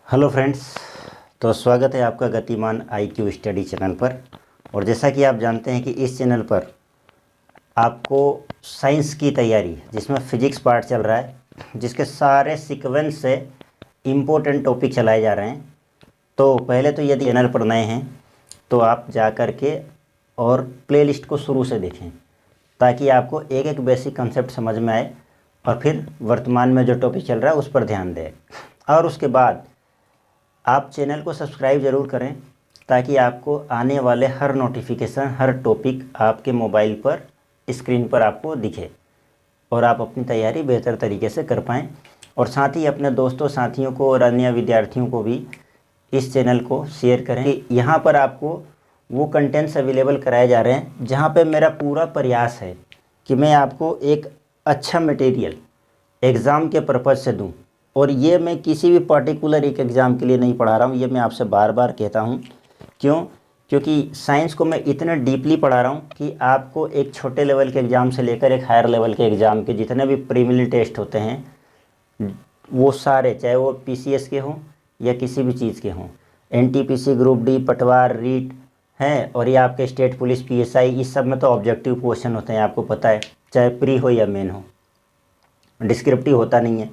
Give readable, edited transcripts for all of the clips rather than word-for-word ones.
Hello friends. तो स्वागत है आपका गतिमान IQ स्टडी चैनल पर। और जैसा कि आप जानते हैं कि इस चैनल पर आपको साइंस की तैयारी जिसमें फिजिक्स पार्ट चल रहा है, जिसके सारे सीक्वेंस से इम्पोर्टेंट टॉपिक चलाए जा रहे हैं। तो पहले तो यदि चैनल पर नए हैं तो आप जा कर के और प्लेलिस्ट को शुरू से देखें ताकि आपको एक एक बेसिक कंसेप्ट समझ में आए और फिर वर्तमान में जो टॉपिक चल रहा है उस पर ध्यान दें। और उसके बाद आप चैनल को सब्सक्राइब ज़रूर करें ताकि आपको आने वाले हर नोटिफिकेशन, हर टॉपिक आपके मोबाइल पर स्क्रीन पर आपको दिखे और आप अपनी तैयारी बेहतर तरीके से कर पाएँ। और साथ ही अपने दोस्तों, साथियों को और अन्य विद्यार्थियों को भी इस चैनल को शेयर करें कि यहाँ पर आपको वो कंटेंट्स अवेलेबल कराए जा रहे हैं जहाँ पे मेरा पूरा प्रयास है कि मैं आपको एक अच्छा मटेरियल एग्ज़ाम के पर्पज़ से दूँ। और ये मैं किसी भी पर्टिकुलर एक एग्ज़ाम के लिए नहीं पढ़ा रहा हूँ, ये मैं आपसे बार बार कहता हूँ। क्यों? क्योंकि साइंस को मैं इतना डीपली पढ़ा रहा हूँ कि आपको एक छोटे लेवल के एग्ज़ाम से लेकर एक हायर लेवल के एग्ज़ाम के जितने भी प्रीलिमिनरी टेस्ट होते हैं वो सारे, चाहे वो PCS के हों या किसी भी चीज़ के हों, NTPC, ग्रुप डी, पटवार, रीट हैं, और ये आपके स्टेट पुलिस, PSI, इस सब में तो ऑब्जेक्टिव क्वेश्चन होते हैं, आपको पता है, चाहे प्री हो या मेन हो, डिस्क्रिप्टिव होता नहीं है।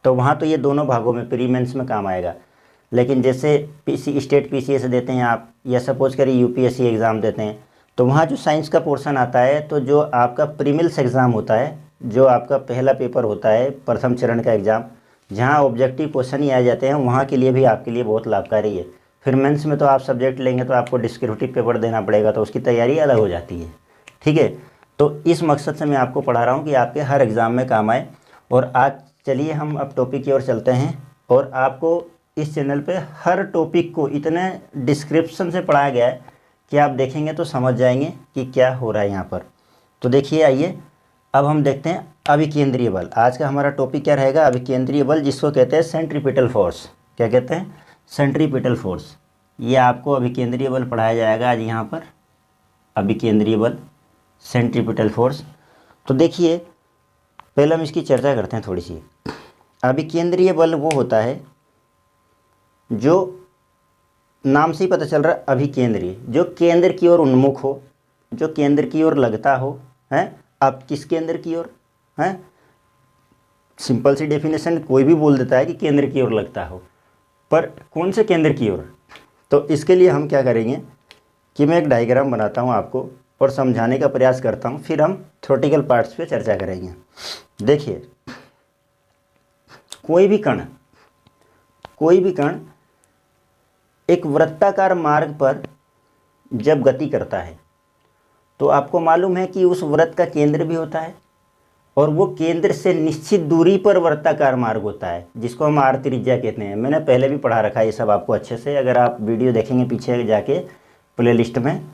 तो वहाँ तो ये दोनों भागों में प्री मेंस में काम आएगा। लेकिन जैसे स्टेट PCS देते हैं आप, या सपोज करिए UPSC एग्ज़ाम देते हैं, तो वहाँ जो साइंस का पोर्शन आता है, तो जो आपका प्रीलिम्स एग्ज़ाम होता है, जो आपका पहला पेपर होता है प्रथम चरण का एग्ज़ाम, जहाँ ऑब्जेक्टिव क्वेश्चन ही आ जाते हैं, वहाँ के लिए भी आपके लिए बहुत लाभकारी है। फिर मेंस में तो आप सब्जेक्ट लेंगे तो आपको डिस्क्रिप्टिव पेपर देना पड़ेगा, तो उसकी तैयारी अलग हो जाती है। ठीक है, तो इस मकसद से मैं आपको पढ़ा रहा हूँ कि आपके हर एग्ज़ाम में काम आए। और आज चलिए हम अब टॉपिक की ओर चलते हैं। और आपको इस चैनल पे हर टॉपिक को इतने डिस्क्रिप्शन से पढ़ाया गया है कि आप देखेंगे तो समझ जाएंगे कि क्या हो रहा है यहाँ पर। तो देखिए, आइए अब हम देखते हैं अभिकेंद्रीय बल। आज का हमारा टॉपिक क्या रहेगा? अभिकेंद्रीय बल, जिसको कहते हैं सेंट्रीपिटल फोर्स। क्या कहते हैं? Centripetal force. ये आपको अभिकेंद्रीय बल पढ़ाया जाएगा आज यहाँ पर, अभिकेंद्रीय बल, सेंट्रीपिटल फोर्स। तो देखिए, पहले हम इसकी चर्चा करते हैं थोड़ी सी। अभिकेंद्रीय बल वो होता है जो नाम से ही पता चल रहा है, अभिकेंद्रीय, जो केंद्र की ओर उन्मुख हो, जो केंद्र की ओर लगता हो। हैं, अब किस केंद्र की ओर? हैं, सिंपल सी डेफिनेशन कोई भी बोल देता है कि केंद्र की ओर लगता हो, पर कौन से केंद्र की ओर? तो इसके लिए हम क्या करेंगे कि मैं एक डायग्राम बनाता हूँ आपको और समझाने का प्रयास करता हूँ, फिर हम थ्योरेटिकल पार्ट्स पे चर्चा करेंगे। देखिए, कोई भी कण एक वृत्ताकार मार्ग पर जब गति करता है तो आपको मालूम है कि उस वृत्त का केंद्र भी होता है और वो केंद्र से निश्चित दूरी पर वृत्ताकार मार्ग होता है, जिसको हम R त्रिज्या कहते हैं। मैंने पहले भी पढ़ा रखा है ये सब आपको अच्छे से, अगर आप वीडियो देखेंगे पीछे जाके प्लेलिस्ट में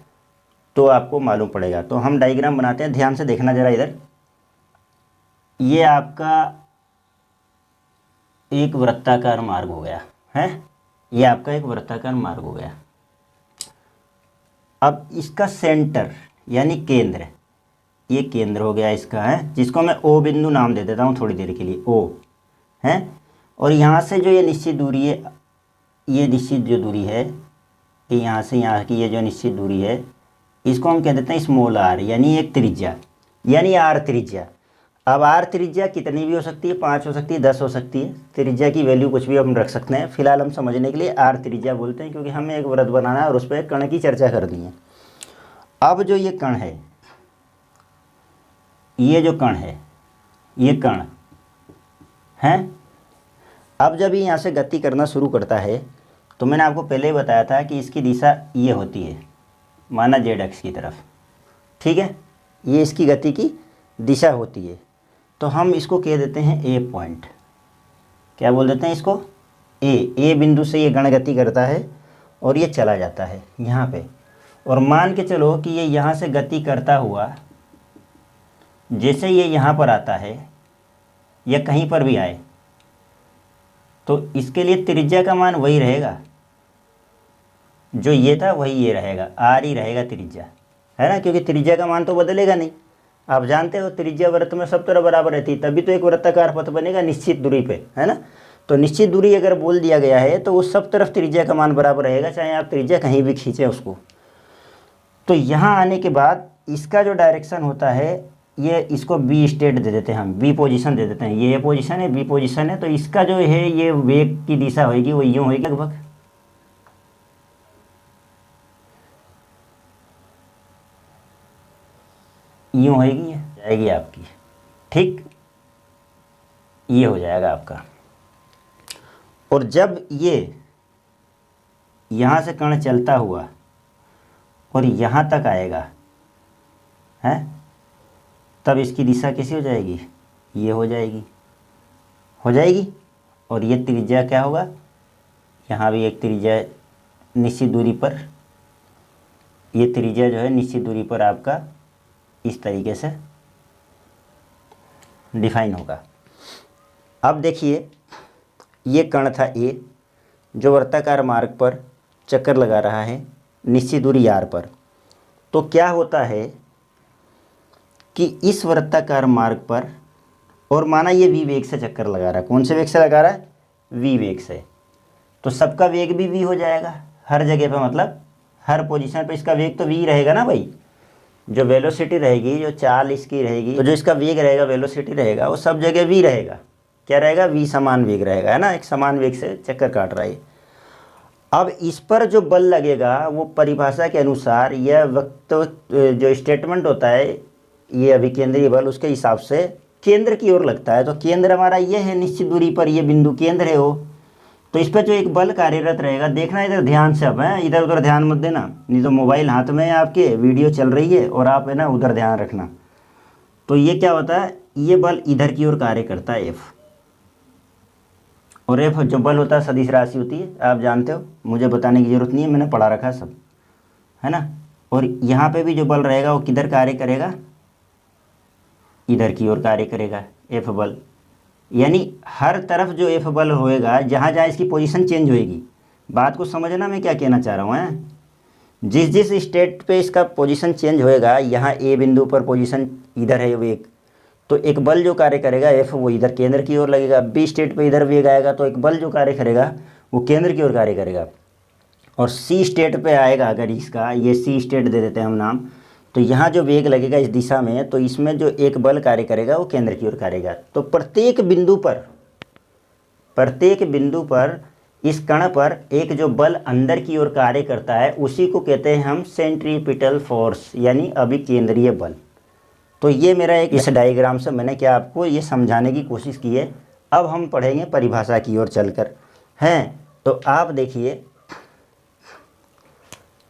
तो आपको मालूम पड़ेगा। तो हम डायग्राम बनाते हैं, ध्यान से देखना ज़रा इधर। ये आपका एक वृत्ताकार मार्ग हो गया है, ये आपका एक वृत्ताकार मार्ग हो गया। अब इसका सेंटर यानी केंद्र, ये केंद्र हो गया इसका, है, जिसको मैं O बिंदु नाम दे देता हूँ थोड़ी देर के लिए, O है। और यहाँ से जो ये निश्चित दूरी है, ये निश्चित जो दूरी है, कि यहाँ से यहाँ की ये जो निश्चित दूरी है, इसको हम कह देते हैं स्मॉल r, यानी एक त्रिज्या, यानी R त्रिज्या। अब R त्रिज्या कितनी भी हो सकती है, 5 हो सकती है, 10 हो सकती है, त्रिज्या की वैल्यू कुछ भी हम रख सकते हैं। फिलहाल हम समझने के लिए R त्रिज्या बोलते हैं, क्योंकि हमें एक वृत्त बनाना है और उस पर एक कण की चर्चा करनी है। अब जो ये कण है, ये जो कण है, ये कण है, अब जब ये यहाँ से गति करना शुरू करता है तो मैंने आपको पहले ही बताया था कि इसकी दिशा ये होती है, माना Z अक्ष की तरफ। ठीक है, ये इसकी गति की दिशा होती है। तो हम इसको कह देते हैं A पॉइंट। क्या बोल देते हैं इसको? A बिंदु से ये गण गति करता है और ये चला जाता है यहाँ पे। और मान के चलो कि ये यहाँ से गति करता हुआ जैसे ये यहाँ पर आता है या कहीं पर भी आए, तो इसके लिए त्रिज्या का मान वही रहेगा, जो ये था वही ये रहेगा, R ही रहेगा त्रिज्या, है ना, क्योंकि त्रिज्या का मान तो बदलेगा नहीं। आप जानते हो त्रिज्या वृत्त में सब तरह बराबर रहती है, तभी तो एक वृत्ताकार पथ बनेगा निश्चित दूरी पे, है ना। तो निश्चित दूरी अगर बोल दिया गया है तो वो सब तरफ त्रिज्या का मान बराबर रहेगा, चाहे आप त्रिज्या कहीं भी खींचें उसको। तो यहाँ आने के बाद इसका जो डायरेक्शन होता है, ये इसको बी स्टेट दे देते हैं हम, बी पोजीशन दे देते हैं। ये पोजीशन है, बी पोजीशन है, तो इसका जो है ये वेग की दिशा होगी वो यूँ होगी लगभग, यूँ होगी, ये जाएगी आपकी, ठीक, ये हो जाएगा आपका। और जब ये यहाँ से कण चलता हुआ और यहाँ तक आएगा है, तब इसकी दिशा कैसी हो जाएगी, ये हो जाएगी, हो जाएगी। और ये त्रिज्या क्या होगा, यहाँ भी एक त्रिज्या निश्चित दूरी पर, ये त्रिज्या जो है निश्चित दूरी पर आपका इस तरीके से डिफाइन होगा। अब देखिए ये कण था ए, जो वृत्ताकार मार्ग पर चक्कर लगा रहा है निश्चित दूरी r पर। तो क्या होता है कि इस वृत्ताकार मार्ग पर, और माना ये v वेग से चक्कर लगा रहा है, कौन से वेग से लगा रहा है, v वेग से, तो सबका वेग भी v हो जाएगा हर जगह पे, मतलब हर पोजीशन पे इसका वेग तो v रहेगा ना भाई। जो वेलोसिटी रहेगी, जो चाल इसकी रहेगी, तो जो इसका वेग रहेगा, वेलोसिटी रहेगा, वो सब जगह v रहेगा। क्या रहेगा, v समान वेग रहेगा, है ना, एक समान वेग से चक्कर काट रहा है। अब इस पर जो बल लगेगा वो परिभाषा के अनुसार, यह वक्त जो स्टेटमेंट होता है, ये अभिकेंद्रीय बल उसके हिसाब से केंद्र की ओर लगता है। तो केंद्र हमारा ये है निश्चित दूरी पर, ये बिंदु केंद्र है वो। तो इस पर जो एक बल कार्यरत रहेगा, देखना इधर ध्यान से, अब है इधर उधर ध्यान मत देना, नहीं तो मोबाइल हाथ में है आपके, वीडियो चल रही है और आप है ना उधर ध्यान रखना। तो ये क्या होता है, ये बल इधर की ओर कार्य करता है एफ, और एफ जो बल होता है सदिश राशि होती है, आप जानते हो, मुझे बताने की जरूरत नहीं है, मैंने पढ़ा रखा है सब, है ना। और यहाँ पे भी जो बल रहेगा वो किधर कार्य करेगा, इधर की ओर कार्य करेगा एफ बल। यानी हर तरफ जो एफ बल होएगा, जहाँ जहाँ इसकी पोजीशन चेंज होएगी, बात को समझना मैं क्या कहना चाह रहा हूँ, है जिस जिस स्टेट पे इसका पोजीशन चेंज होएगा, यहाँ ए बिंदु पर पोजीशन इधर है वेग, तो एक बल जो कार्य करेगा एफ वो इधर केंद्र की ओर लगेगा। बी स्टेट पे इधर वेग आएगा तो एक बल जो कार्य करेगा वो केंद्र की ओर कार्य करेगा। और सी स्टेट पे आएगा अगर इसका, ये सी स्टेट दे देते हैं हम नाम, तो यहाँ जो वेग लगेगा इस दिशा में, तो इसमें जो एक बल कार्य करेगा वो केंद्र की ओर करेगा। तो प्रत्येक बिंदु पर इस कण पर एक जो बल अंदर की ओर कार्य करता है, उसी को कहते हैं हम सेंट्रीपिटल फोर्स, यानी अभिकेंद्रीय बल। तो ये मेरा एक, इस डायग्राम से मैंने क्या आपको ये समझाने की कोशिश की है। अब हम पढ़ेंगे परिभाषा की ओर चलकर, हैं। तो आप देखिए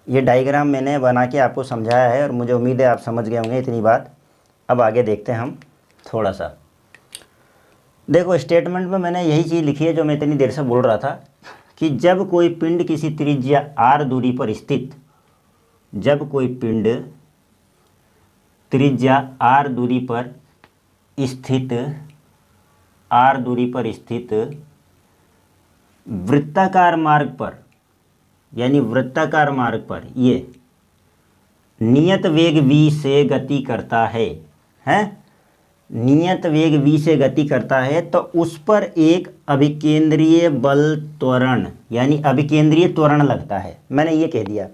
ये डायग्राम मैंने बना के आपको समझाया है, और मुझे उम्मीद है आप समझ गए होंगे इतनी बात। अब आगे देखते हैं हम थोड़ा सा। देखो स्टेटमेंट में मैंने यही चीज़ लिखी है जो मैं इतनी देर से बोल रहा था, कि जब कोई पिंड किसी त्रिज्या r दूरी पर स्थित, जब कोई पिंड त्रिज्या r दूरी पर स्थित वृत्ताकार मार्ग पर, यानी वृत्ताकार मार्ग पर ये नियत वेग v से गति करता है, नियत वेग v से गति करता है, तो उस पर एक अभिकेंद्रीय बल त्वरण, यानी अभिकेंद्रीय त्वरण लगता है। मैंने ये कह दिया,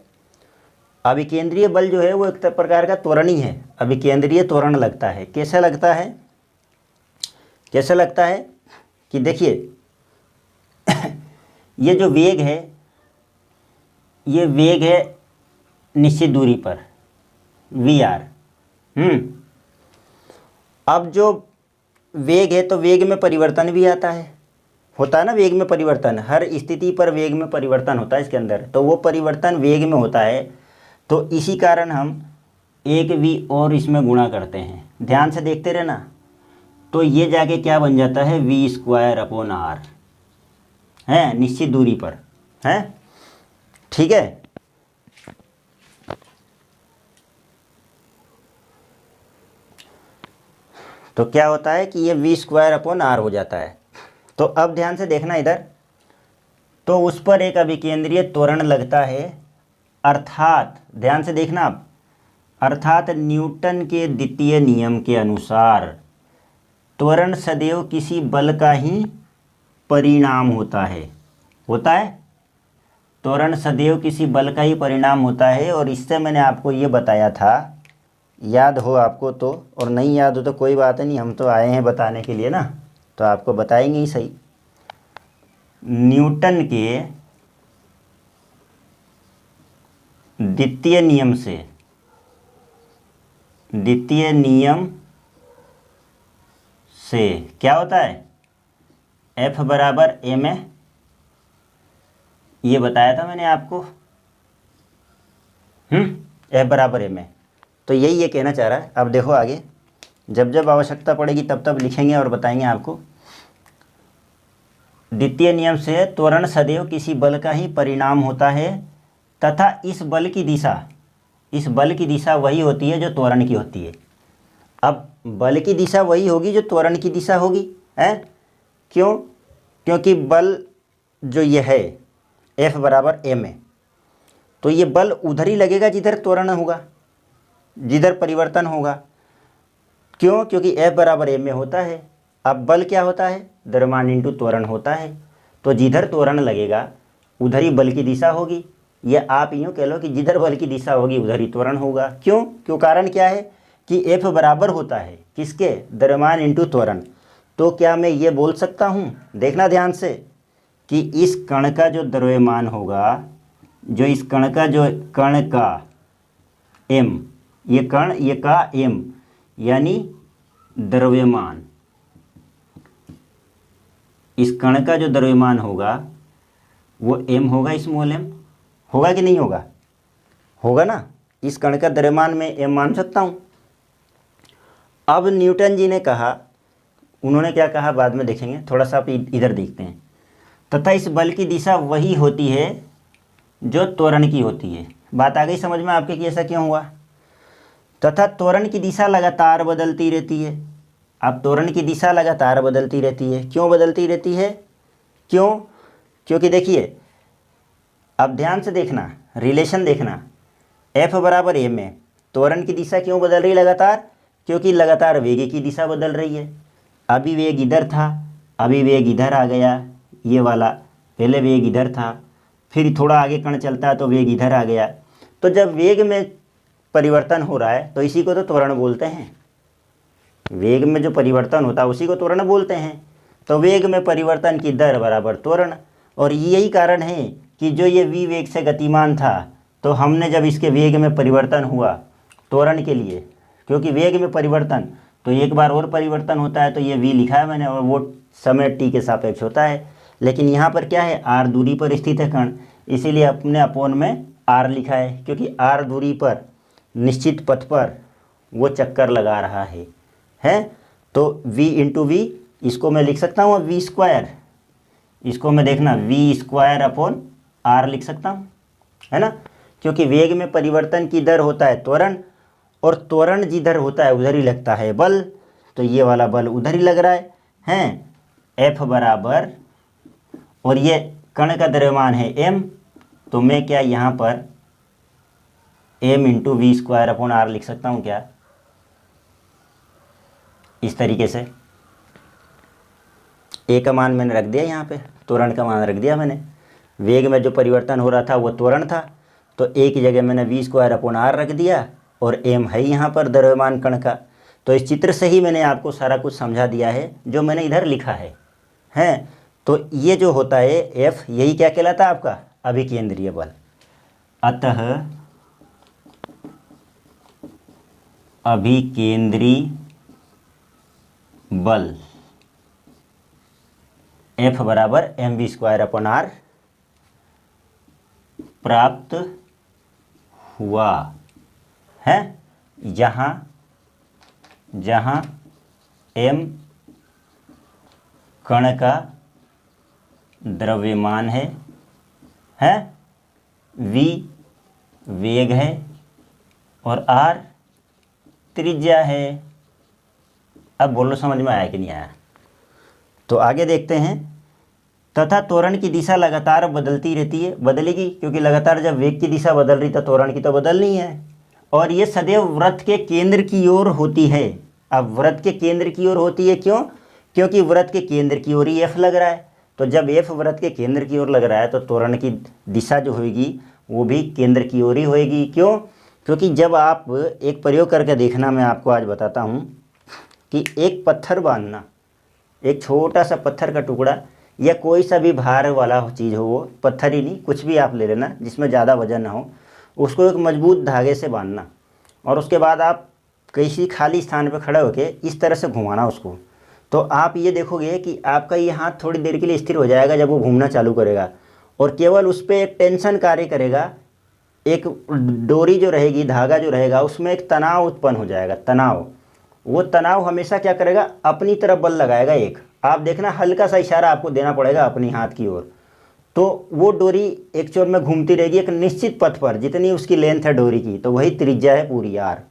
अभिकेंद्रीय बल जो है वो एक प्रकार का त्वरण ही है, अभिकेंद्रीय त्वरण लगता है। कैसे लगता है, कैसे लगता है कि देखिए ये जो वेग है, ये वेग है निश्चित दूरी पर vr। अब जो वेग है तो वेग में परिवर्तन भी आता है, होता है ना, वेग में परिवर्तन, हर स्थिति पर वेग में परिवर्तन होता है इसके अंदर, तो वो परिवर्तन वेग में होता है। तो इसी कारण हम एक v और इसमें गुणा करते हैं, ध्यान से देखते रहना। तो ये जाके क्या बन जाता है, v²/r, है निश्चित दूरी पर, है, ठीक है। तो क्या होता है कि ये v²/r हो जाता है। तो अब ध्यान से देखना इधर, तो उस पर एक अभिकेंद्रीय त्वरण लगता है, अर्थात ध्यान से देखना आप, अर्थात न्यूटन के द्वितीय नियम के अनुसार त्वरण सदैव किसी बल का ही परिणाम होता है। होता है, त्वरण सदैव किसी बल का ही परिणाम होता है। और इससे मैंने आपको ये बताया था, याद हो आपको तो, और नहीं याद हो तो कोई बात नहीं, हम तो आए हैं बताने के लिए ना, तो आपको बताएंगे ही सही। न्यूटन के द्वितीय नियम से क्या होता है, F बराबर ma, ये बताया था मैंने आपको। F बराबर ma, तो यही ये कहना चाह रहा है। अब देखो आगे, जब जब आवश्यकता पड़ेगी तब तब लिखेंगे और बताएंगे आपको। द्वितीय नियम से त्वरण सदैव किसी बल का ही परिणाम होता है तथा इस बल की दिशा वही होती है जो त्वरण की होती है। अब बल की दिशा वही होगी जो त्वरण की दिशा होगी, है क्यों? क्योंकि बल जो ये है F बराबर ma, तो ये बल उधर ही लगेगा जिधर त्वरण होगा, जिधर परिवर्तन होगा। क्यों? क्योंकि F बराबर ma होता है। अब बल क्या होता है, द्रव्यमान इंटू त्वरण होता है, तो जिधर त्वरण लगेगा उधर ही बल की दिशा होगी। ये आप यूँ कह लो कि जिधर बल की दिशा होगी उधर ही त्वरण होगा। क्यों? कारण क्या है कि F बराबर होता है किसके, द्रव्यमान इंटू त्वरण। तो क्या मैं ये बोल सकता हूँ, देखना ध्यान से, कि इस कण का जो द्रव्यमान होगा, जो इस कण का m, ये कण ये का m, यानी द्रव्यमान, इस कण का जो द्रव्यमान होगा वो m होगा, स्मॉल m होगा कि नहीं होगा? होगा ना। इस कण का द्रव्यमान में m मान सकता हूँ। अब न्यूटन जी ने कहा, उन्होंने क्या कहा बाद में देखेंगे, थोड़ा सा आप इधर देखते हैं। तथा इस बल की दिशा वही होती है जो त्वरण की होती है। बात आ गई समझ में आपके कि ऐसा क्यों हुआ? तथा त्वरण की दिशा लगातार बदलती रहती है। अब त्वरण की दिशा लगातार बदलती रहती है। क्यों बदलती रहती है? क्यों? क्योंकि देखिए, अब ध्यान से देखना, रिलेशन देखना, F बराबर ma, त्वरण की दिशा क्यों बदल रही है लगातार? क्योंकि लगातार वेग की दिशा बदल रही है। अभी वेग इधर था, अभी वेग इधर आ गया, ये वाला, पहले वेग इधर था, फिर थोड़ा आगे कण चलता है तो वेग इधर आ गया। तो जब वेग में परिवर्तन हो रहा है तो इसी को तो त्वरण बोलते हैं। वेग में जो परिवर्तन होता है उसी को त्वरण बोलते हैं। तो वेग में परिवर्तन की दर बराबर त्वरण। और यही कारण है कि जो ये v वेग से गतिमान था, तो हमने जब इसके वेग में परिवर्तन हुआ त्वरण के लिए, क्योंकि वेग में परिवर्तन तो एक बार और परिवर्तन होता है, तो ये v लिखा है मैंने, और वो समय t के सापेक्ष होता है। लेकिन यहाँ पर क्या है, r दूरी पर स्थित है कण, इसीलिए अपने अपोन में r लिखा है, क्योंकि r दूरी पर निश्चित पथ पर वो चक्कर लगा रहा है। तो v इंटू वी, इसको मैं लिख सकता हूँ v स्क्वायर, इसको मैं देखना v स्क्वायर अपॉन r लिख सकता हूँ, है ना। क्योंकि वेग में परिवर्तन की दर होता है त्वरण, और त्वरण जिधर होता है उधर ही लगता है बल, तो ये वाला बल उधर ही लग रहा है। F बराबर, और ये कण का द्रव्यमान है m, तो मैं क्या यहाँ पर m into v square upon r लिख सकता हूँ क्या, इस तरीके से। a का मान मैंने रख दिया यहाँ पे, त्वरण का मान रख दिया मैंने। वेग में जो परिवर्तन हो रहा था वो त्वरण था, तो a की जगह मैंने वी स्क्वायर अपॉन r रख दिया, और m है यहाँ पर द्रव्यमान कण का। तो इस चित्र से ही मैंने आपको सारा कुछ समझा दिया है जो मैंने इधर लिखा है। तो ये जो होता है F, यही क्या कहलाता है आपका, अभिकेंद्रीय बल। अतः अभिकेंद्री बल F बराबर mv स्क्वायर अपॉन r प्राप्त हुआ है, जहाँ m कण का द्रव्यमान है, v वेग है, और r त्रिज्या है। अब बोलो समझ में आया कि नहीं आया? तो आगे देखते हैं। तथा त्वरण की दिशा लगातार बदलती रहती है, बदलेगी, क्योंकि लगातार जब वेग की दिशा बदल रही तो त्वरण की तो बदलनी है। और ये सदैव वृत्त के केंद्र की ओर होती है। अब वृत्त के केंद्र की ओर होती है, क्यों? क्योंकि वृत्त के केंद्र की ओर ही F लग रहा है, तो जब एफ वृत्त के केंद्र की ओर लग रहा है तो त्वरण की दिशा जो होगी वो भी केंद्र की ओर ही होएगी। क्यों? क्योंकि जब आप एक प्रयोग करके देखना, मैं आपको आज बताता हूँ कि एक पत्थर बांधना, एक छोटा सा पत्थर का टुकड़ा या कोई सा भी भार वाला चीज़ हो, वो पत्थर ही नहीं कुछ भी आप ले लेना जिसमें ज़्यादा वजन ना हो, उसको एक मजबूत धागे से बांधना और उसके बाद आप किसी खाली स्थान पर खड़े होकर इस तरह से घुमाना उसको। तो आप ये देखोगे कि आपका ये हाथ थोड़ी देर के लिए स्थिर हो जाएगा जब वो घूमना चालू करेगा और केवल उस पर एक टेंशन कार्य करेगा, एक डोरी जो रहेगी, धागा जो रहेगा, उसमें एक तनाव उत्पन्न हो जाएगा। तनाव, वो तनाव हमेशा क्या करेगा, अपनी तरफ बल लगाएगा। एक आप देखना हल्का सा इशारा आपको देना पड़ेगा अपनी हाथ की ओर, तो वो डोरी एक चोर में घूमती रहेगी एक निश्चित पथ पर, जितनी उसकी लेंथ है डोरी की, तो वही त्रिज्या है पूरी आर।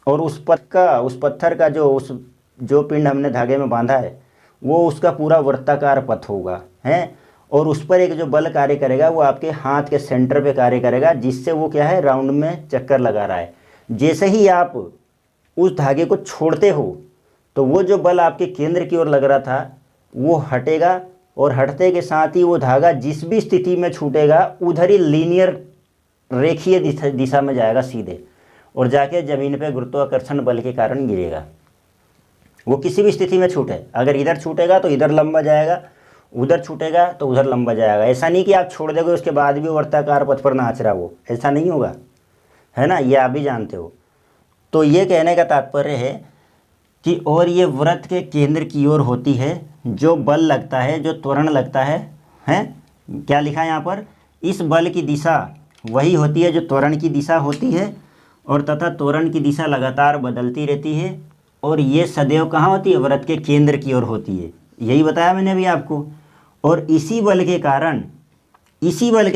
और उस पत्थर का जो पिंड हमने धागे में बांधा है वो उसका पूरा वृत्ताकार पथ होगा है। और उस पर एक जो बल कार्य करेगा वो आपके हाथ के सेंटर पे कार्य करेगा, जिससे वो क्या है, राउंड में चक्कर लगा रहा है। जैसे ही आप उस धागे को छोड़ते हो तो वो जो बल आपके केंद्र की ओर लग रहा था वो हटेगा और हटते के साथ ही वो धागा जिस भी स्थिति में छूटेगा उधर ही लीनियर रेखीय दिशा में जाएगा सीधे और जाके ज़मीन पे गुरुत्वाकर्षण बल के कारण गिरेगा। वो किसी भी स्थिति में छूटे, अगर इधर छूटेगा तो इधर लंबा जाएगा, उधर छूटेगा तो उधर लंबा जाएगा। ऐसा नहीं कि आप छोड़ दोगे उसके बाद भी वर्ताकार पथ पर नाच रहा, वो ऐसा नहीं होगा, है ना, ये आप भी जानते हो। तो ये कहने का तात्पर्य है कि और ये वृत्त के केंद्र की ओर होती है जो बल लगता है, जो त्वरण लगता है क्या लिखा है यहाँ पर, इस बल की दिशा वही होती है जो त्वरण की दिशा होती है और तथा त्वरण की दिशा लगातार बदलती रहती है और ये सदैव कहाँ होती है, वृत्त के केंद्र की ओर होती है। यही बताया मैंने अभी आपको। और इसी बल के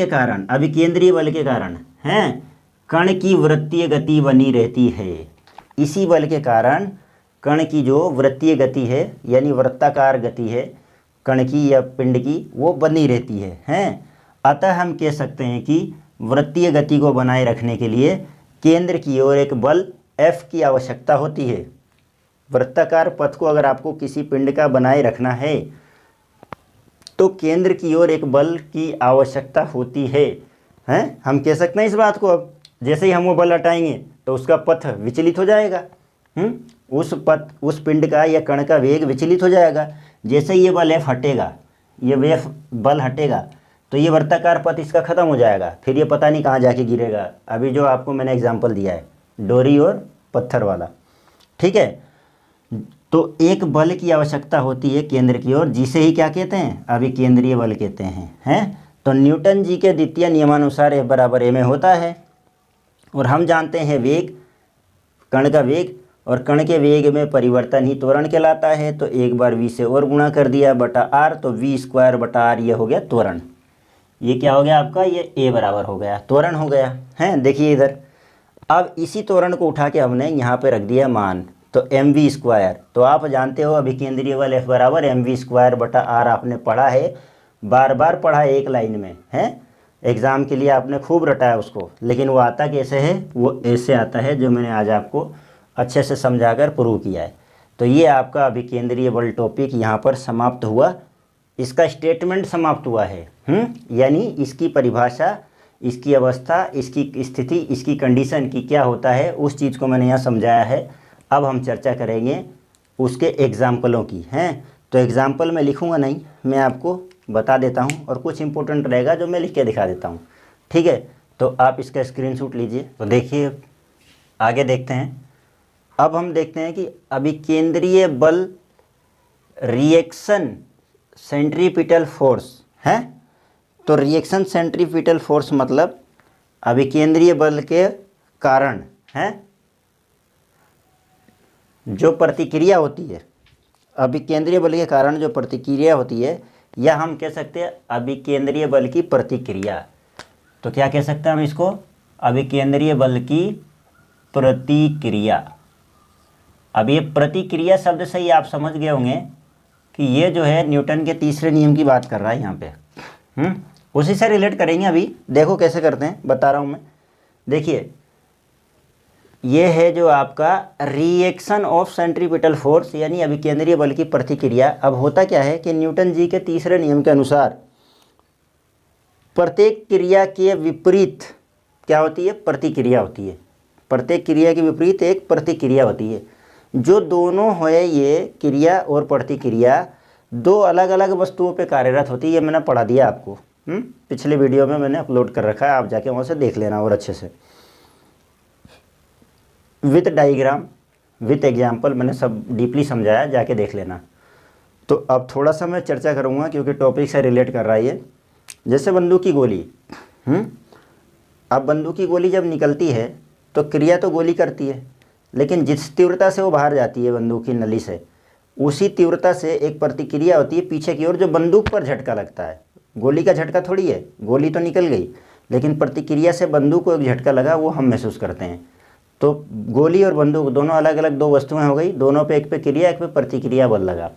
कारण अभिकेंद्रीय बल के कारण कण की वृत्तीय गति बनी रहती है। इसी बल के कारण कण की जो वृत्तीय गति है यानी वृत्ताकार गति है कण की या पिंड की, वो बनी रहती है। अतः हम कह सकते हैं कि वृत्तीय गति को बनाए रखने के लिए केंद्र की ओर एक बल F की आवश्यकता होती है। वृत्ताकार पथ को अगर आपको किसी पिंड का बनाए रखना है तो केंद्र की ओर एक बल की आवश्यकता होती है। हम कह सकते हैं इस बात को। अब जैसे ही हम वो बल हटाएंगे तो उसका पथ विचलित हो जाएगा, उस पिंड का या कण का वेग विचलित हो जाएगा। जैसे ही ये बल F हटेगा, ये बल हटेगा तो ये वृत्ताकार पथ इसका खत्म हो जाएगा, फिर ये पता नहीं कहाँ जाके गिरेगा। अभी जो आपको मैंने एग्जाम्पल दिया है डोरी और पत्थर वाला, ठीक है। तो एक बल की आवश्यकता होती है केंद्र की ओर, जिसे ही क्या कहते हैं, अभिकेंद्रीय बल कहते हैं। तो न्यूटन जी के द्वितीय नियमानुसार F बराबर ma होता है और हम जानते हैं वेग, कण का वेग, और कण के वेग में परिवर्तन ही त्वरण कहलाता है। तो एक बार v से और गुणा कर दिया बटा r, तो v² बटा r ये हो गया त्वरण। ये क्या हो गया आपका, ये a बराबर हो गया, त्वरण हो गया है। देखिए इधर, अब इसी त्वरण को उठा के हमने यहाँ पे रख दिया मान, तो mv²। तो आप जानते हो अभिकेंद्रीय बल F बराबर mv² बटा r, आपने पढ़ा है, बार बार पढ़ा है एक लाइन में एग्ज़ाम के लिए आपने खूब रटाया उसको। लेकिन वो आता कैसे है, वो ऐसे आता है जो मैंने आज आपको अच्छे से समझाकर प्रूव किया है। तो ये आपका अभिकेंद्रीय बल टॉपिक यहाँ पर समाप्त हुआ, इसका स्टेटमेंट समाप्त हुआ है। यानी इसकी परिभाषा, इसकी अवस्था, इसकी स्थिति, इसकी कंडीशन की क्या होता है, उस चीज़ को मैंने यहाँ समझाया है। अब हम चर्चा करेंगे उसके एग्ज़ाम्पलों की। तो एग्ज़ाम्पल मैं लिखूँगा नहीं, मैं आपको बता देता हूँ और कुछ इंपॉर्टेंट रहेगा जो मैं लिख के दिखा देता हूँ, ठीक है। तो आप इसका स्क्रीनशॉट लीजिए। तो देखिए आगे देखते हैं। अब हम देखते हैं कि अभिकेंद्रीय बल रिएक्शन सेंट्रीपिटल फोर्स है। तो रिएक्शन सेंट्रीपिटल फोर्स मतलब अभिकेंद्रीय बल के कारण जो प्रतिक्रिया होती है, अभिकेंद्रीय बल के कारण जो प्रतिक्रिया होती है, या हम कह सकते हैं अभिकेंद्रीय बल की प्रतिक्रिया। तो क्या कह सकते हैं हम इसको, अभिकेंद्रीय बल की प्रतिक्रिया। अब ये प्रतिक्रिया शब्द से ही आप समझ गए होंगे कि ये जो है न्यूटन के तीसरे नियम की बात कर रहा है यहाँ पे। उसी से रिलेट करेंगे। अभी देखो कैसे करते हैं, बता रहा हूँ मैं। देखिए ये है जो आपका रिएक्शन ऑफ सेंट्रीपिटल फोर्स यानी अभिकेंद्रीय बल की प्रतिक्रिया। अब होता क्या है कि न्यूटन जी के तीसरे नियम के अनुसार प्रत्येक क्रिया के विपरीत क्या होती है, प्रतिक्रिया होती है। प्रत्येक क्रिया के विपरीत एक प्रतिक्रिया होती है। जो दोनों है ये क्रिया और प्रतिक्रिया दो अलग अलग वस्तुओं पे कार्यरत होती है। ये मैंने पढ़ा दिया आपको, पिछले वीडियो में मैंने अपलोड कर रखा है, आप जाके वहाँ से देख लेना और अच्छे से विथ डायग्राम विथ एग्जाम्पल मैंने सब डीपली समझाया, जाके देख लेना। तो अब थोड़ा सा मैं चर्चा करूँगा क्योंकि टॉपिक से रिलेट कर रहा है ये। जैसे बंदूक की गोली, अब बंदूक की गोली जब निकलती है तो क्रिया तो गोली करती है, लेकिन जिस तीव्रता से वो बाहर जाती है बंदूक की नली से, उसी तीव्रता से एक प्रतिक्रिया होती है पीछे की ओर जो बंदूक पर झटका लगता है। गोली का झटका थोड़ी है, गोली तो निकल गई, लेकिन प्रतिक्रिया से बंदूक को एक झटका लगा, वो हम महसूस करते हैं। तो गोली और बंदूक दोनों अलग अलग दो वस्तुएं हो गई, दोनों पे एक पे क्रिया एक पे प्रतिक्रिया बल लगा।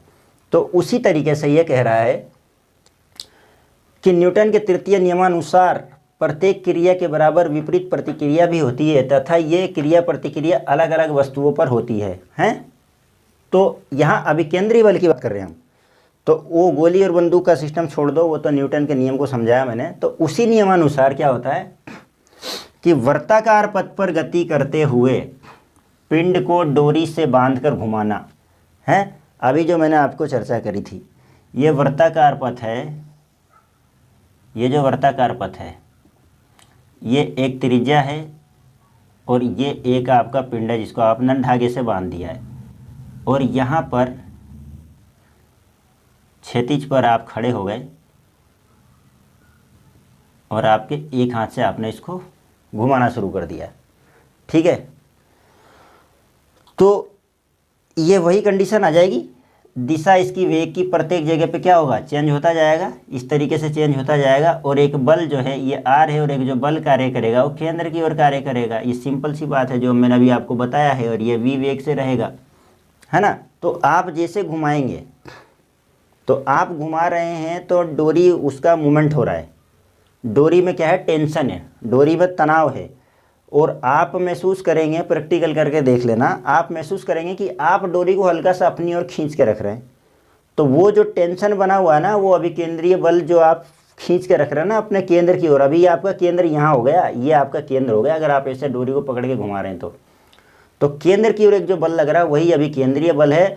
तो उसी तरीके से ये कह रहा है कि न्यूटन के तृतीय नियमानुसार प्रत्येक क्रिया के बराबर विपरीत प्रतिक्रिया भी होती है तथा ये क्रिया प्रतिक्रिया अलग अलग वस्तुओं पर होती है, हैं? तो यहाँ अभिकेंद्रीय बल की बात कर रहे हैं हम। तो वो गोली और बंदूक का सिस्टम छोड़ दो, वो तो न्यूटन के नियम को समझाया मैंने। तो उसी नियमानुसार क्या होता है कि वर्ताकार पथ पर गति करते हुए पिंड को डोरी से बांधकर घुमाना है। अभी जो मैंने आपको चर्चा करी थी, ये वर्ताकार पथ है, ये जो वर्ताकार पथ है ये एक त्रिज्या है और ये एक आपका पिंड है जिसको आपने धागे से बांध दिया है, और यहाँ पर क्षैतिज पर आप खड़े हो गए और आपके एक हाथ से आपने इसको घुमाना शुरू कर दिया, ठीक है। तो ये वही कंडीशन आ जाएगी, दिशा इसकी वेग की प्रत्येक जगह पे क्या होगा, चेंज होता जाएगा, इस तरीके से चेंज होता जाएगा। और एक बल जो है ये आर है और एक जो बल कार्य करेगा वो केंद्र की ओर कार्य करेगा। ये सिंपल सी बात है जो मैंने अभी आपको बताया है, और ये वी वेग से रहेगा, है ना। तो आप जैसे घुमाएंगे, तो आप घुमा रहे हैं तो डोरी उसका मूवमेंट हो रहा है, डोरी में क्या है, टेंशन है, डोरी में तनाव है। और आप महसूस करेंगे, प्रैक्टिकल करके देख लेना, आप महसूस करेंगे कि आप डोरी को हल्का सा अपनी ओर खींच के रख रहे हैं। तो वो जो टेंशन बना हुआ है ना, वो अभिकेंद्रीय बल जो आप खींच के रख रहे हैं ना अपने केंद्र की ओर, अभी आपका केंद्र यहाँ हो गया, ये आपका केंद्र हो गया अगर आप ऐसे डोरी को पकड़ के घुमा रहे हैं तो केंद्र की ओर एक जो बल लग रहा है वही अभिकेंद्रीय बल है।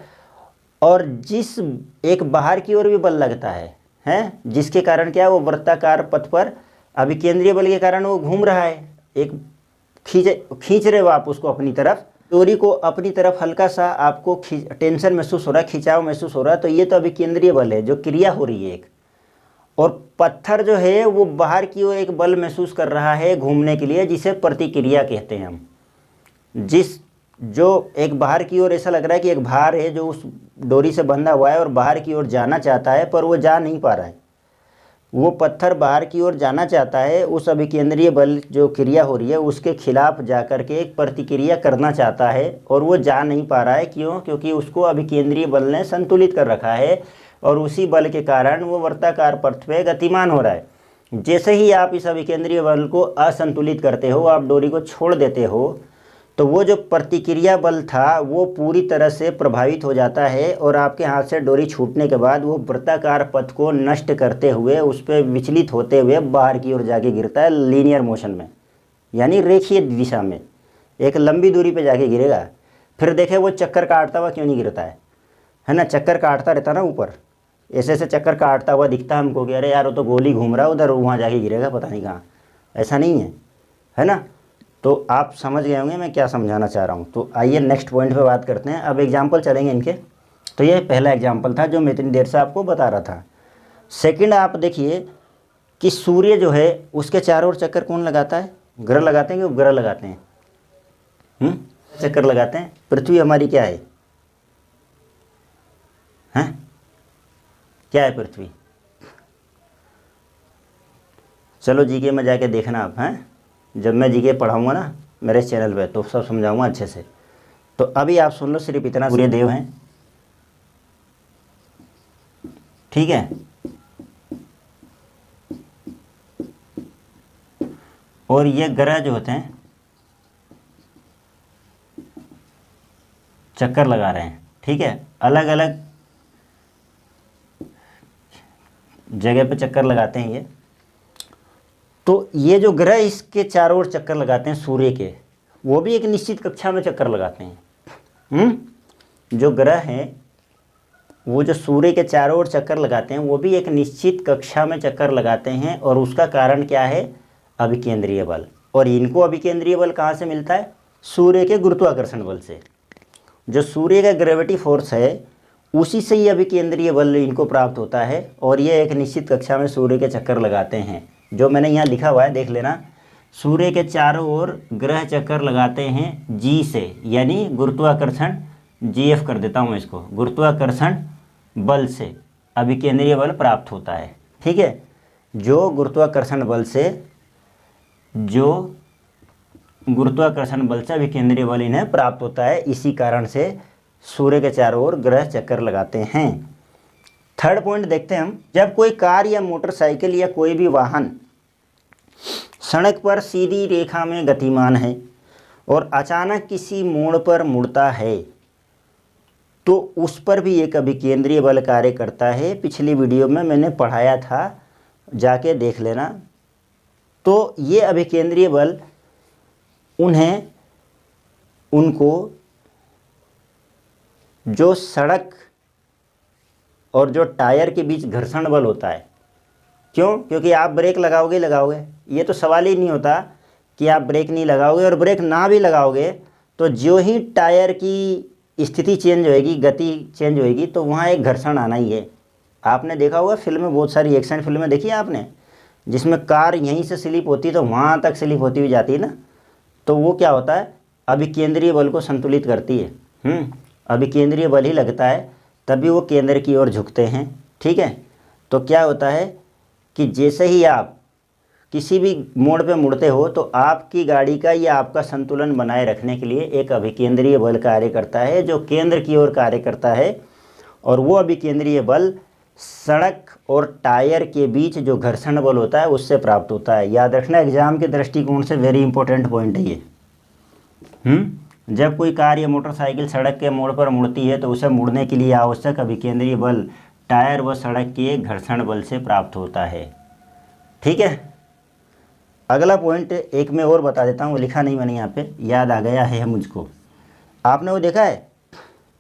और जिस एक बाहर की ओर भी बल लगता है जिसके कारण क्या है, वो वृत्ताकार पथ पर अभिकेंद्रीय बल के कारण वो घूम रहा है, एक खींच रहे हो आप उसको अपनी तरफ, डोरी को अपनी तरफ हल्का सा आपको टेंशन महसूस हो रहा है, खिंचाव महसूस हो रहा है। तो ये तो अभिकेंद्रीय बल है जो क्रिया हो रही है एक। और पत्थर जो है वो बाहर की ओर एक बल महसूस कर रहा है घूमने के लिए, जिसे प्रतिक्रिया कहते हैं हम। जो एक बाहर की ओर ऐसा लग रहा है कि एक भार है जो उस डोरी से बंधा हुआ है और बाहर की ओर जाना चाहता है पर वो जा नहीं पा रहा है, वो पत्थर बाहर की ओर जाना चाहता है, उस अभिकेंद्रीय बल जो क्रिया हो रही है उसके खिलाफ जाकर के एक प्रतिक्रिया करना चाहता है और वो जा नहीं पा रहा है। क्यों? क्योंकि उसको अभिकेंद्रीय बल ने संतुलित कर रखा है और उसी बल के कारण वो वर्ताकार पथ पे गतिमान हो रहा है। जैसे ही आप इस अभिकेंद्रीय बल को असंतुलित करते हो, आप डोरी को छोड़ देते हो, तो वो जो प्रतिक्रिया बल था वो पूरी तरह से प्रभावित हो जाता है और आपके हाथ से डोरी छूटने के बाद वो वृत्ताकार पथ को नष्ट करते हुए उस पर विचलित होते हुए बाहर की ओर जाके गिरता है लीनियर मोशन में, यानी रेखीय दिशा में, एक लंबी दूरी पे जाके गिरेगा। फिर देखे वो चक्कर काटता हुआ क्यों नहीं गिरता है ना, चक्कर काटता रहता ना ऊपर, ऐसे ऐसे चक्कर काटता हुआ दिखता है हमको कि अरे यार वो तो गोली घूम रहा है उधर, वहाँ जाके गिरेगा पता नहीं कहाँ, ऐसा नहीं है ना। तो आप समझ गए होंगे मैं क्या समझाना चाह रहा हूँ। तो आइए नेक्स्ट पॉइंट पे बात करते हैं। अब एग्जाम्पल चलेंगे इनके। तो ये पहला एग्जाम्पल था जो मैं इतनी देर से आपको बता रहा था। सेकंड आप देखिए कि सूर्य जो है उसके चारों ओर चक्कर कौन लगाता है, ग्रह लगाते हैं कि उपग्रह लगाते हैं, चक्कर लगाते हैं। पृथ्वी हमारी क्या है, क्या है पृथ्वी? चलो जीके में जाके देखना आप, हैं जब मैं जीके पढ़ाऊँगा ना मेरे चैनल पे तो सब समझाऊँगा अच्छे से। तो अभी आप सुन लो, सिर्फ इतना, सूर्य देव हैं, ठीक है। और ये ग्रह जो होते हैं चक्कर लगा रहे हैं, ठीक है, अलग अलग जगह पे चक्कर लगाते हैं ये। तो ये जो ग्रह इसके चारों ओर चक्कर लगाते हैं सूर्य के, वो भी एक निश्चित कक्षा में चक्कर लगाते हैं। जो ग्रह हैं वो जो सूर्य के चारों ओर चक्कर लगाते हैं वो भी एक निश्चित कक्षा में चक्कर लगाते हैं, और उसका कारण क्या है? अभिकेंद्रीय बल। और इनको अभिकेंद्रीय बल कहाँ से मिलता है? सूर्य के गुरुत्वाकर्षण बल से। जो सूर्य का ग्रेविटी फोर्स है उसी से ही अभिकेंद्रीय बल इनको प्राप्त होता है, और ये एक निश्चित कक्षा में सूर्य के चक्कर लगाते हैं। जो मैंने यहाँ लिखा हुआ है देख लेना, सूर्य के चारों ओर ग्रह चक्कर लगाते हैं जी से, यानी गुरुत्वाकर्षण, जीएफ कर देता हूँ इसको, गुरुत्वाकर्षण बल से अभिकेंद्रीय बल प्राप्त होता है, ठीक है। जो गुरुत्वाकर्षण बल से अभिकेंद्रीय बल इन्हें प्राप्त होता है, इसी कारण से सूर्य के चारों ओर ग्रह चक्कर लगाते हैं। थर्ड पॉइंट देखते हैं हम, जब कोई कार या मोटरसाइकिल या कोई भी वाहन सड़क पर सीधी रेखा में गतिमान है और अचानक किसी मोड़ पर मुड़ता है तो उस पर भी एक अभिकेंद्रीय बल कार्य करता है। पिछली वीडियो में मैंने पढ़ाया था, जाके देख लेना। तो ये अभिकेंद्रीय बल उनको जो सड़क और जो टायर के बीच घर्षण बल होता है, क्यों? क्योंकि आप ब्रेक लगाओगे, ये तो सवाल ही नहीं होता कि आप ब्रेक नहीं लगाओगे, और ब्रेक ना भी लगाओगे तो जो ही टायर की स्थिति चेंज होएगी, गति चेंज होएगी, तो वहाँ एक घर्षण आना ही है। आपने देखा होगा फिल्में, बहुत सारी एक्शन फिल्में देखी है आपने, जिसमें कार यहीं से स्लिप होती तो वहाँ तक स्लिप होती हुई जाती है ना, तो वो क्या होता है? अभिकेंद्रीय बल को संतुलित करती है। अभिकेंद्रीय बल ही लगता है, तभी वो केंद्र की ओर झुकते हैं, ठीक है। तो क्या होता है कि जैसे ही आप किसी भी मोड़ पे मुड़ते हो तो आपकी गाड़ी का या आपका संतुलन बनाए रखने के लिए एक अभिकेंद्रीय बल कार्य करता है, जो केंद्र की ओर कार्य करता है, और वो अभिकेंद्रीय बल सड़क और टायर के बीच जो घर्षण बल होता है उससे प्राप्त होता है। याद रखना, एग्जाम के दृष्टिकोण से वेरी इंपॉर्टेंट पॉइंट है ये। जब कोई कार या मोटरसाइकिल सड़क के मोड़ पर मुड़ती है तो उसे मुड़ने के लिए आवश्यक अभिकेंद्रीय बल टायर व सड़क के घर्षण बल से प्राप्त होता है, ठीक है। अगला पॉइंट एक में और बता देता हूँ, लिखा नहीं मैंने यहाँ पे, याद आ गया है मुझको। आपने वो देखा है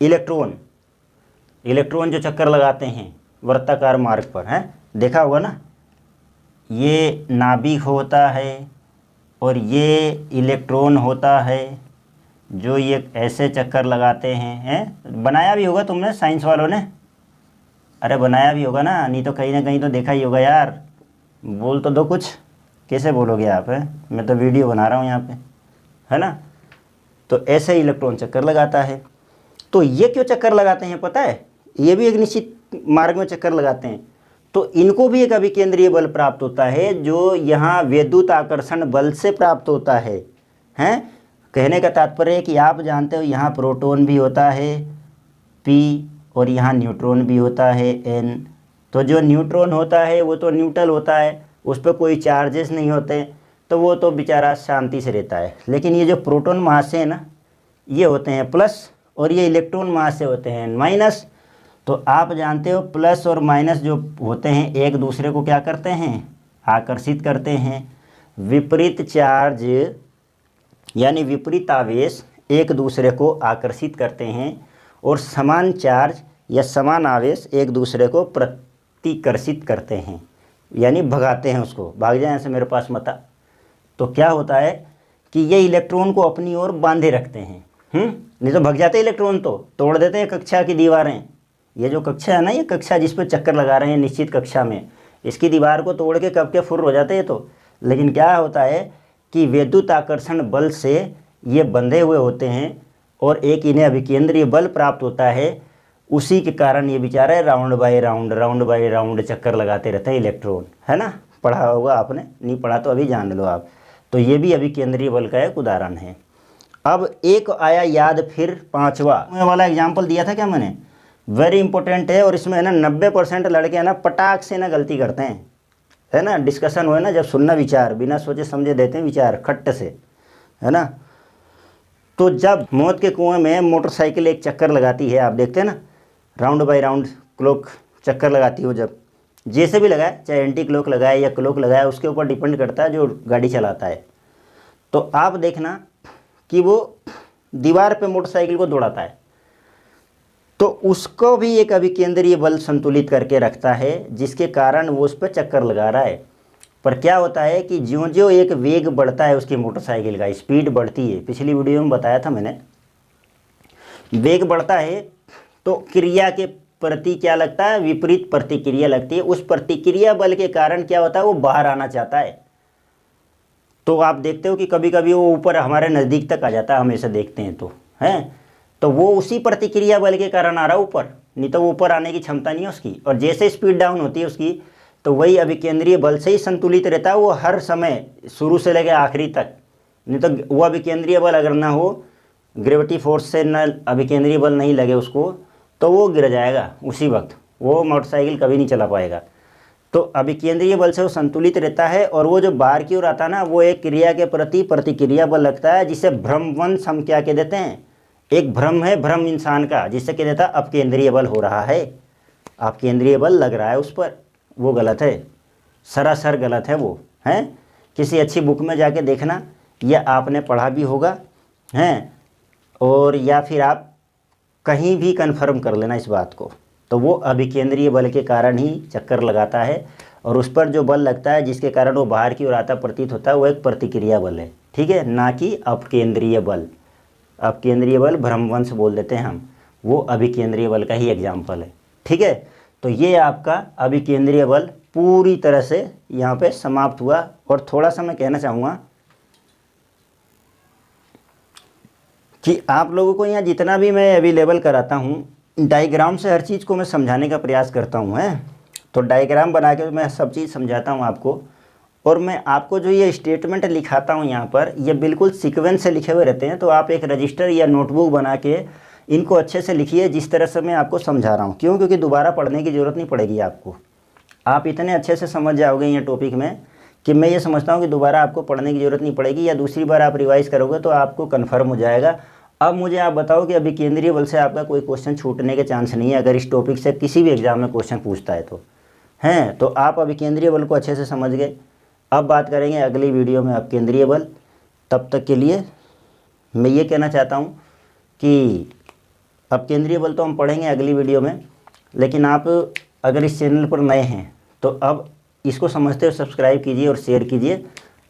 इलेक्ट्रॉन जो चक्कर लगाते हैं वृत्ताकार मार्ग पर, हैं, देखा होगा ना। ये नाभिक होता है और ये इलेक्ट्रॉन होता है, जो ये ऐसे चक्कर लगाते हैं। बनाया भी होगा तुमने, साइंस वालों ने, अरे बनाया भी होगा ना, नहीं तो कहीं ना कहीं तो देखा ही होगा यार। बोल तो दो कुछ, कैसे बोलोगे आप? है, मैं तो वीडियो बना रहा हूँ यहाँ पे, है ना। तो ऐसे इलेक्ट्रॉन चक्कर लगाता है। तो ये क्यों चक्कर लगाते हैं पता है? ये भी एक निश्चित मार्ग में चक्कर लगाते हैं, तो इनको भी एक अभिकेंद्रीय बल प्राप्त होता है, जो यहाँ विद्युत आकर्षण बल से प्राप्त होता है। हैं, कहने का तात्पर्य है कि आप जानते हो यहाँ प्रोटॉन भी होता है P, और यहाँ न्यूट्रॉन भी होता है N। तो जो न्यूट्रॉन होता है वो तो न्यूट्रल होता है, उस पर कोई चार्जेस नहीं होते, तो वो तो बेचारा शांति से रहता है। लेकिन ये जो प्रोटॉन महाशय है ना, ये होते हैं प्लस, और ये इलेक्ट्रॉन महाशय होते हैं माइनस। तो आप जानते हो प्लस और माइनस जो होते हैं एक दूसरे को क्या करते हैं? आकर्षित करते हैं। विपरीत चार्ज यानी विपरीत आवेश एक दूसरे को आकर्षित करते हैं, और समान चार्ज या समान आवेश एक दूसरे को प्रतिकर्षित करते हैं, यानी भगाते हैं उसको, भाग जाए ऐसे मेरे पास मत आ। तो क्या होता है कि ये इलेक्ट्रॉन को अपनी ओर बांधे रखते हैं। नहीं तो भग जाते इलेक्ट्रॉन, तो तोड़ देते हैं कक्षा की दीवारें। ये जो कक्षा है ना, ये कक्षा जिस पर चक्कर लगा रहे हैं निश्चित कक्षा में, इसकी दीवार को तोड़ के कब के फुर हो जाते हैं। तो लेकिन क्या होता है कि विद्युत आकर्षण बल से ये बंधे हुए होते हैं, और एक इन्हें अभिकेंद्रीय बल प्राप्त होता है। उसी के कारण ये बेचारे राउंड बाय राउंड चक्कर लगाते रहते हैं इलेक्ट्रॉन, है ना। पढ़ा होगा आपने, नहीं पढ़ा तो अभी जान लो आप। तो ये भी अभिकेंद्रीय बल का एक उदाहरण है। अब एक आया याद फिर पांचवा वाला एग्जाम्पल दिया था क्या मैंने, वेरी इंपॉर्टेंट है। और इसमें है ना 90% लड़के है ना पटाख से ना गलती करते हैं, है ना। डिस्कशन हुए ना जब, सुनना विचार, बिना सोचे समझे देते हैं विचार खट्ट से, है ना। तो जब मौत के कुएं में मोटरसाइकिल एक चक्कर लगाती है, आप देखते हैं ना, राउंड बाय राउंड क्लॉक चक्कर लगाती हो, जब जैसे भी लगाए, चाहे एंटी क्लॉक लगाए या क्लॉक लगाए, उसके ऊपर डिपेंड करता है जो गाड़ी चलाता है। तो आप देखना कि वो दीवार पे मोटरसाइकिल को दौड़ाता है, तो उसको भी एक अभिकेंद्रीय बल संतुलित करके रखता है, जिसके कारण वो उस पर चक्कर लगा रहा है। पर क्या होता है कि ज्यों-ज्यों एक वेग बढ़ता है उसकी मोटरसाइकिल का, स्पीड बढ़ती है, पिछली वीडियो में बताया था मैंने, वेग बढ़ता है तो क्रिया के प्रति क्या लगता है, विपरीत प्रतिक्रिया लगती है। उस प्रतिक्रिया बल के कारण क्या होता है, वो बाहर आना चाहता है। तो आप देखते हो कि कभी कभी वो ऊपर हमारे नज़दीक तक आ जाता है, हमेशा देखते हैं तो, हैं, तो वो उसी प्रतिक्रिया बल के कारण आ रहा है ऊपर, नहीं तो वो ऊपर आने की क्षमता नहीं है उसकी। और जैसे स्पीड डाउन होती है उसकी, तो वही अभिकेंद्रीय बल से ही संतुलित रहता है वो हर समय, शुरू से लेकर आखिरी तक। नहीं तो वो अभिकेंद्रीय बल अगर ना हो, ग्रेविटी फोर्स से न अभिकेंद्रीय बल नहीं लगे उसको, तो वो गिर जाएगा उसी वक्त, वो मोटरसाइकिल कभी नहीं चला पाएगा। तो अभिकेंद्रीय बल से वो संतुलित रहता है, और वो जो बाहर की ओर आता है ना, वो एक क्रिया के प्रति प्रतिक्रिया बल लगता है, जिसे भ्रमवंश हम क्या कह देते हैं, एक भ्रम है, भ्रम इंसान का, जिससे कह देता है अपकेंद्रीय बल हो रहा है, अपकेंद्रीय बल लग रहा है उस पर। वो गलत है, सरासर गलत है वो, हैं। किसी अच्छी बुक में जाके देखना, या आपने पढ़ा भी होगा, हैं, और या फिर आप कहीं भी कन्फर्म कर लेना इस बात को। तो वो अभिकेंद्रीय बल के कारण ही चक्कर लगाता है, और उस पर जो बल लगता है जिसके कारण वो बाहर की ओर आता प्रतीत होता है, वो एक प्रतिक्रिया बल है, ठीक है, ना कि अपकेंद्रीय बल। अपकेंद्रीय बल भ्रमवंश बोल देते हैं हम, वो अभिकेंद्रीय बल का ही एग्जाम्पल है, ठीक है। तो ये आपका अभिकेंद्रीय बल पूरी तरह से यहाँ पे समाप्त हुआ। और थोड़ा सा मैं कहना चाहूँगा कि आप लोगों को यहाँ जितना भी मैं अवेलेबल कराता हूँ, डायग्राम से हर चीज़ को मैं समझाने का प्रयास करता हूँ, है। तो डायग्राम बना के मैं सब चीज़ समझाता हूँ आपको। और मैं आपको जो ये स्टेटमेंट लिखाता हूँ यहाँ पर, ये बिल्कुल सीक्वेंस से लिखे हुए रहते हैं। तो आप एक रजिस्टर या नोटबुक बना के इनको अच्छे से लिखिए, जिस तरह से मैं आपको समझा रहा हूँ। क्यों? क्योंकि दोबारा पढ़ने की ज़रूरत नहीं पड़ेगी आपको, आप इतने अच्छे से समझ जाओगे ये टॉपिक में कि मैं ये समझता हूँ कि दोबारा आपको पढ़ने की ज़रूरत नहीं पड़ेगी, या दूसरी बार आप रिवाइज़ करोगे तो आपको कन्फर्म हो जाएगा। अब मुझे आप बताओ कि अभी केंद्रीय बल से आपका कोई क्वेश्चन छूटने के चांस नहीं है, अगर इस टॉपिक से किसी भी एग्जाम में क्वेश्चन पूछता है तो, हैं। तो आप अभी केंद्रीय बल को अच्छे से समझ गए। अब बात करेंगे अगली वीडियो में अब केंद्रीय बल। तब तक के लिए मैं ये कहना चाहता हूँ कि अब केंद्रीय बल तो हम पढ़ेंगे अगली वीडियो में, लेकिन आप अगर इस चैनल पर नए हैं तो अब इसको समझते हुए सब्सक्राइब कीजिए और शेयर कीजिए,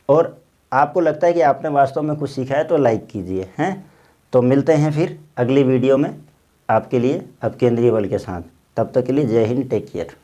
और आपको लगता है कि आपने वास्तव में कुछ सीखा है तो लाइक कीजिए, हैं। तो मिलते हैं फिर अगली वीडियो में आपके लिए अब केंद्रीय बल के साथ। तब तक के लिए जय हिंद, टेक केयर।